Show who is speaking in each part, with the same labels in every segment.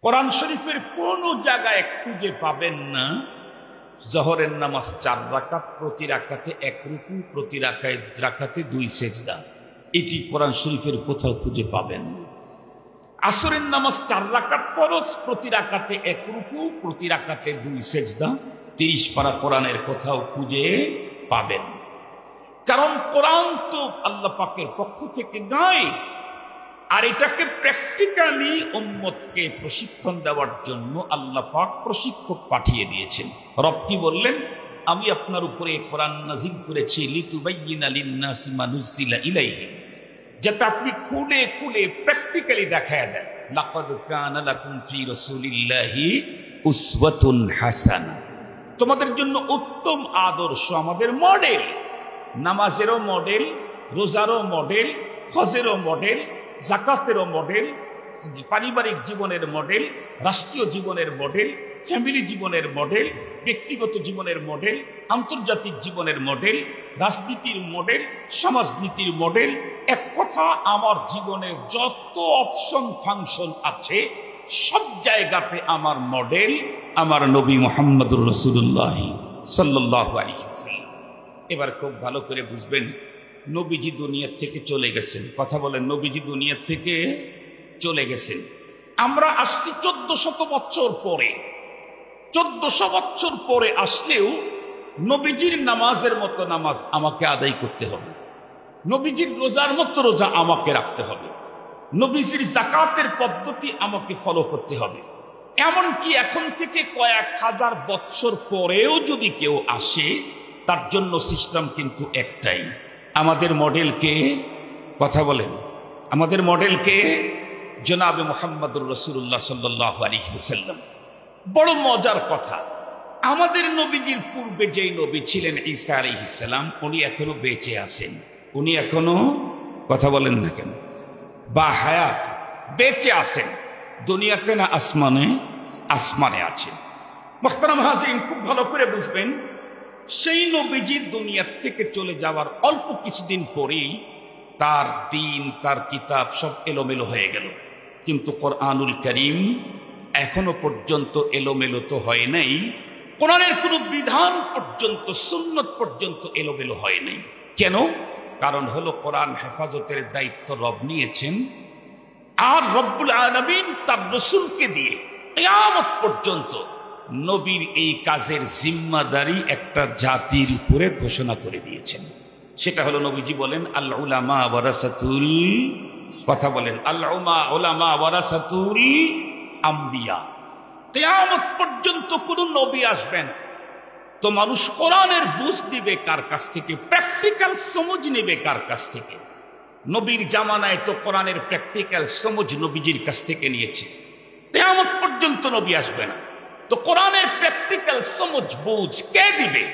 Speaker 1: কোরআন শরীফের কোন জায়গায় খুঁজে পাবেন না জোহরের নামাজ 4 রাকাত, প্রতি রাকাতে 1 রুকু, প্রতি রাকাতে 2 সেজদা। এটি কোরআন শরীফের কোথাও খুঁজে পাবেন না। আসরের নামাজ 4 রাকাত ফরজ, প্রতি রাকাতে 1 রুকু, প্রতি রাকাতে 2 সেজদা। 30 পারা কোরআনের কোথাও খুঁজে পাবেন না। কারণ কোরআন তো আল্লাহ পাকের পক্ষ থেকে নয়, আর এটাকে প্র্যাকটিক্যালি উম্মতকে প্রশিক্ষণ দেওয়ার জন্য আল্লাহ পাক প্রশিক্ষক পাঠিয়ে দিয়েছেন। রব কি বললেন? আমি আপনার উপরে কোরআন নাযিল করেছি লিতুবাইয়িনা লিন-নাসি মা নুযিলা ইলাইহিম, যাতে আপনি খুলে খুলে প্র্যাকটিক্যালি দেখায় দেন। লাকাদ কানা লাকুম ফি রাসূলিল্লাহি উসওয়াতুন হাসানা, তোমাদের জন্য উত্তম আদর্শ, আমাদের মডেল। নামাজেরও মডেল, রোজারও মডেল, হজেরও মডেল, যাকাতেরও মডেল, পারিবারিক জীবনের মডেল, রাষ্ট্রীয় জীবনের মডেল, ফ্যামিলি জীবনের মডেল, ব্যক্তিগত জীবনের মডেল, আন্তর্জাতিক জীবনের মডেল, রাজনীতির মডেল, সমাজনীতির মডেল। এক কথা, আমার জীবনে যত অপশন ফাংশন আছে সব জায়গাতে আমার মডেল আমার নবী মুহাম্মদুর রাসূলুল্লাহ সাল্লাল্লাহু আলাইহি ওয়াসাল্লাম। এবার খুব ভালো করে বুঝবেন, নবীজি দুনিয়া থেকে চলে গেছেন। কথা বলেন, নবীজি দুনিয়া থেকে চলে গেছেন। আমরা আসছি 1400 বছর পরে। 1400 বছর পরে আসলেও নবীজির নামাজের মতো নামাজ আমাকে আদায় করতে হবে, নবীজির রোজার মতো রোজা আমাকে রাখতে হবে, নবীজির যাকাতের পদ্ধতি আমাকে ফলো করতে হবে। এমনকি এখন থেকে কয়েক হাজার বছর পরেও যদি কেউ আসে, তার জন্য সিস্টেম কিন্তু একটাই। আমাদের মডেলকে, কথা বলেন, আমাদের মডেলকে জনাবে মুহাম্মদুর রাসূলুল্লাহ সাল্লাল্লাহু আলাইহি ওয়াসাল্লাম। বড় মজার কথা, আমাদের নবীজির পূর্বে যেই নবী ছিলেন ঈসা আলাইহিস সালাম, উনি এখনো বেঁচে আছেন। উনি এখনো, কথা বলেন না কেন, বা হায়াত, বেঁচে আছেন। দুনিয়াতে না আসমানে? আসমানে আছেন। মুহতারাম হাজিরিন, খুব ভালো করে বুঝবেন, সেই নবীজি দুনিয়া থেকে চলে যাওয়ার অল্প কিছুদিন পরেই তার দ্বীন, তার কিতাব সব এলোমেলো হয়ে গেল। কিন্তু কোরআনুল কারীম এখনো পর্যন্ত এলোমেলো তো হয় নাই। কোরআনের কোন বিধান পর্যন্ত, সুন্নত পর্যন্ত এলোমেলো হয় নাই। কেন? কারণ হলো কোরআন হেফাজতের দায়িত্ব রব নিয়েছেন, আর রব্বুল আলামিন তার রাসূলকে দিয়ে কিয়ামত পর্যন্ত নবীর এই কাজের জিম্মাদারি একটা জাতির উপরে ঘোষণা করে দিয়েছেন। সেটা হলো, নবীজি বলেন আল উলামা ওয়ারাসাতুল, কথা বলেন, আল উলামা ওয়ারাসাতুল আম্বিয়া। কিয়ামত পর্যন্ত কোন নবী আসবেন তো মানুষ কোরআনের বুঝ দিবে কার কাছ থেকে? প্র্যাকটিক্যাল সমঝ নেবে কার কাছ থেকে? নবীর জামানায় তো কোরআনের প্র্যাকটিক্যাল সমঝ নবীজির কাছ থেকে নিয়েছে। কিয়ামত পর্যন্ত নবী আসবে না, তো কোরআনের প্র্যাকটিক্যাল সমঝ বুঝ কে দিবে?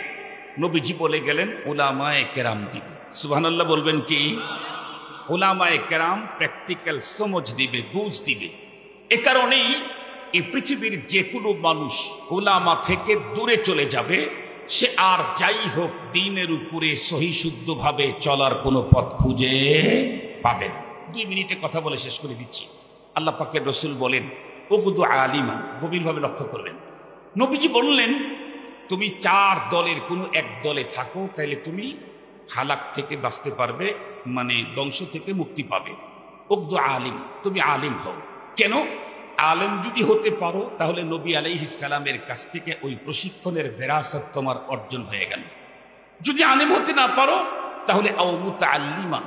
Speaker 1: নবীজি বলে গেলেন উলামায়ে কেরাম দিবে। সুবহানাল্লাহ বলবেন কি? উলামায়ে কেরাম প্র্যাকটিক্যাল সমঝ দিবে, বুঝ দিবে। এ কারণেই এই পৃথিবীর যে কোনো মানুষ উলামা থেকে দূরে চলে যাবে, সে আর যাই হোক দ্বীনের উপরে সহি শুদ্ধভাবে চলার কোনো পথ খুঁজে পাবেন। 2 মিনিটে কথা বলে শেষ করে দিচ্ছি। আল্লাহ পাকের রাসূল বলেন উগদু আলিমা, গভীরভাবে লক্ষ্য করবেন। নবীজি বললেন, তুমি 4 দলের কোনো এক দলে থাকো, তাহলে তুমি হালাক থেকে বাঁচতে পারবে, মানে ধ্বংস থেকে মুক্তি পাবে। উগদু আলিম, তুমি আলিম হও। কেন? আলেম যদি হতে পারো তাহলে নবী আলাইহিস সালামের কাছ থেকে ওই প্রশিক্ষণের বিরাসত তোমার অর্জন হয়ে গেল। যদি আলেম হতে না পারো তাহলে আও মুতাআল্লিমা,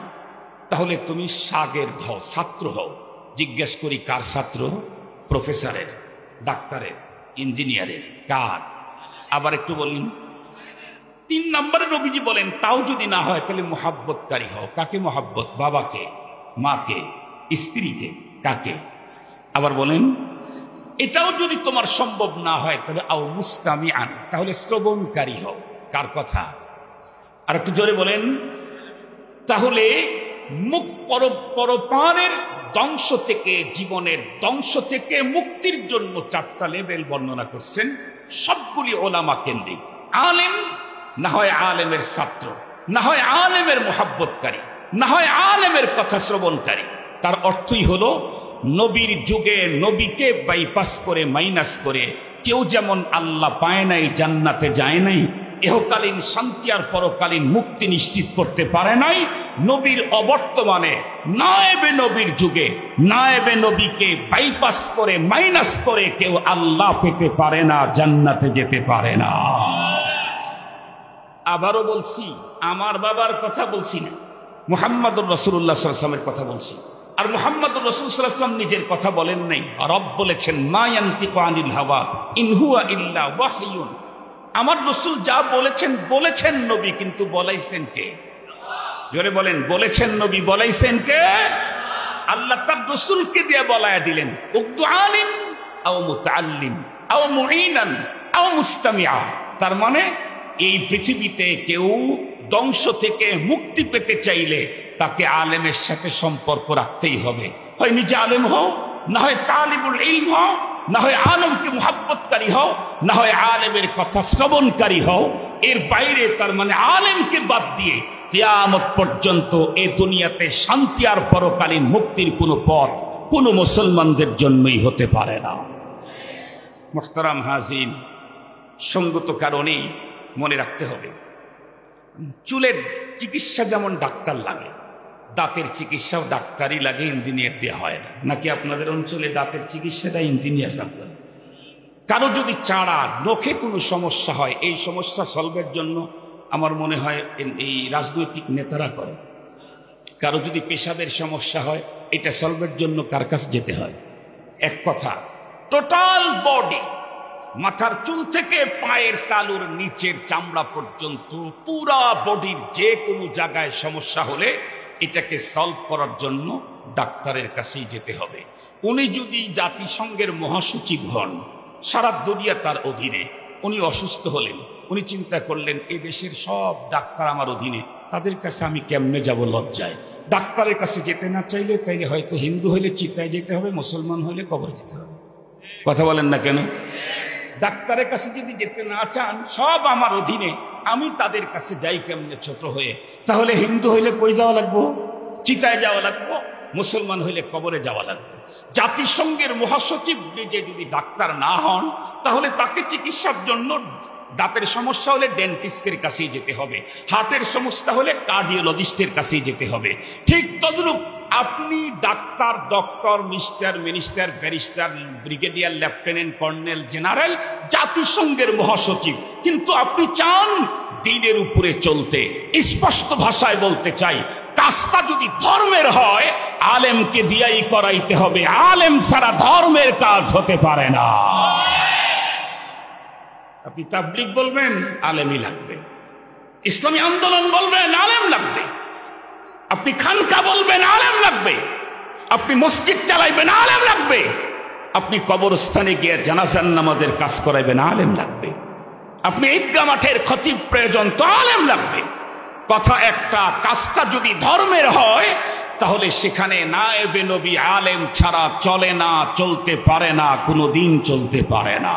Speaker 1: তাহলে তুমি শাগির্দ হও, ছাত্র হও। জিজ্ঞেস করি, কার ছাত্র? প্রফেসরের, ডাক্তারের, ইঞ্জিনিয়ারের, কার? আবার একটু বলুন। 3 নম্বরে নবীজি বলেন, তাও যদি না হয় তাহলে মুহাব্বতকারী হও। কাকে মুহাব্বত? বাবাকে, মাকে, স্ত্রীকে, কাকে? আবার বলেন, এটাও যদি তোমার সম্ভব না হয় তাহলে আও মুস্তামিআন, তাহলে শ্রবণকারী হও। কার কথা? আর একটু জোরে বলেন। তাহলে মুখ পরপারের ধ্বংস থেকে, জীবনের ধ্বংস থেকে মুক্তির জন্য 4টা লেভেল বর্ণনা করছেন, সবগুলি ওলামা কেন্দ্রিক। আলেম, না হয় আলেমের ছাত্র, না হয় আলেমের মুহাব্বতকারী, না হয় আলেমের কথা শ্রবণকারী। তার অর্থই হলো নবীর যুগে নবীকে বাইপাস করে মাইনাস করে কেউ যেমন আল্লাহ পায় নাই, জান্নাতে যায় নাই, ইহকালীন শান্তি আর পরকালীন মুক্তি নিশ্চিত করতে পারে নাই, নবীর অবর্তমানে নায়েবে নবীর যুগে নায়েবে নবীকে বাইপাস করে মাইনাস করে কেউ আল্লাহ পেতে পারে না, জান্নাতে যেতে পারে না। আবারও বলছি, আমার বাবার কথা বলছি না, মুহাম্মদুর রাসূলুল্লাহ সাল্লাল্লাহু আলাইহি ওয়াসাল্লামের কথা বলছি। আর মুহাম্মদুর রাসূল সাল্লাল্লাহু আলাইহি ওয়াসাল্লাম নিজের কথা বলেন নাই, রব বলেছেন মা ইয়ানতিকু আনিল হাওয়া ইন হুয়া ইল্লা ওয়াহয়ুন। আমার রাসূল যা বলেছেন বলেছেন নবী, কিন্তু বলাইছেন কে? জোরে বলেন, বলেছেন নবী, বলাইছেন কে? আল্লাহ তার রাসূলকে দিয়ে বলায়া দিলেন, উকদু আলিম আও মুতাআল্লিম আও মুঈনান আও মুস্তামিআ। তার মানে এই পৃথিবীতে কেউ ধ্বংস থেকে মুক্তি পেতে চাইলে তাকে আলেমের সাথে সম্পর্ক রাখতেই হবে। হয় নিজে আলেম হও, না হয় তালিবুল ইলম হও, না হয় আলেমকে মুহাব্বতকারী হও, না হয় আলেমের কথা শ্রবণকারী হও। এর বাইরে তার মানে আলেমকে বাদ দিয়ে কিয়ামত পর্যন্ত এই দুনিয়াতে শান্তি আর পরকালীন মুক্তির কোনো পথ কোনো মুসলমানদের জন্যই হতে পারে না। মুহতারাম হাজির, সঙ্গত কারণেই মনে রাখতে হবে, চুলের চিকিৎসা যেমন ডাক্তার লাগে, দাঁতের চিকিৎসাও ডাক্তারই লাগে, ইঞ্জিনিয়ার দেওয়া হয় না। নাকি আপনাদের অঞ্চলে দাঁতের চিকিৎসাটা ইঞ্জিনিয়ার লাগবে? কারো যদি চাড়া নখে কোনো সমস্যা হয়, এই সমস্যা সলভের জন্য আমার মনে হয় এই রাজনৈতিক নেতারা করে। কারো যদি পেশাবের সমস্যা হয়, এটা সলভের জন্য কার কাছে যেতে হয়? এক কথা, টোটাল বডি, মাথার চুল থেকে পায়ের তালুর নিচের চামড়া পর্যন্ত পুরা বডির যে কোনো জায়গায় সমস্যা হলে এটাকে সলভ করার জন্য ডাক্তারের কাছেই যেতে হবে। উনি যদি জাতিসংঘের মহাসচিব হন, সারা দুনিয়া তার অধীনে, উনি অসুস্থ হলেন, উনি চিন্তা করলেন এই দেশের সব ডাক্তার আমার অধীনে, তাদের কাছে আমি কেমনে যাব লজ্জায়। ডাক্তারের কাছে যেতে না চাইলে তাইলে হয়তো হিন্দু হইলে চিতায় যেতে হবে, মুসলমান হইলে কবরে যেতে হবে। কথা বলেন না কেন? ডাক্তারের কাছে যদি যেতে না চান, সব আমার অধীনে, আমি তাদের কাছে যাই কেমনে ছোট হয়ে, তাহলে হিন্দু হইলে কই যাওয়া লাগবো? চিতায় যাওয়া লাগবো। মুসলমান হইলে কবরে যাওয়া লাগবে। জাতিসংঘের মহাসচিব নিজে যদি ডাক্তার না হন, তাহলে তাকে চিকিৎসার জন্য দাঁতের সমস্যা হলে ডেন্টিস্টের কাছেই যেতে হবে, হার্টের সমস্যা হলে কার্ডিওলজিস্টের কাছেই যেতে হবে। ঠিক তদ্রূপ আপনি doctor, doctor, mister, minister, barrister, brigadier, lieutenant, colonel, general, জাতিসংঘের মহাসচিব, কিন্তু আপনি চান দ্বীনের উপরে চলতে। স্পষ্ট ভাষায় বলতে চাই, কাজটা যদি ধর্মের হয়, আলেমকে দিয়াই করাইতে হবে। আলেম ছাড়া ধর্মের কাজ হতে পারে না। আপনি তাবলীগ বলবেন, আলেমই লাগবে। ইসলামী আন্দোলন বলবেন, আলেম লাগবে। আপনি খানকা বলবেন, আলেম লাগবে। আপনি মসজিদ চালাইবেন, আলেম লাগবে। আপনি কবরস্থানে গিয়ে জানাজার নামাজের কাজ করাইবেন, আলেম লাগবে। আপনি ঈদগাহ মাঠের খতিব প্রয়োজন, তো আলেম লাগবে। কথা একটা, কাজটা যদি ধর্মের হয়, তাহলে সেখানে নায়েবে নবী আলেম ছাড়া চলে না, চলতে পারে না, কোনোদিন চলতে পারে না।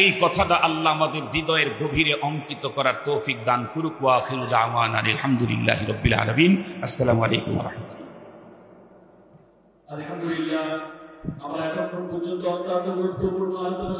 Speaker 1: এই কথাটা আল্লাহ আমাদের হৃদয়ের গভীরে অঙ্কিত করার তৌফিক দান করুক। ওয়া আখিরু দাওয়ানা আলহামদুলিল্লাহি রাব্বিল আলামিন। আসসালামু আলাইকুম ওয়া রাহমাতুল্লাহ।
Speaker 2: আলহামদুলিল্লাহ, আমরা এতক্ষণ পর্যন্ত অত্যন্ত গুরুত্বপূর্ণ আলোচনা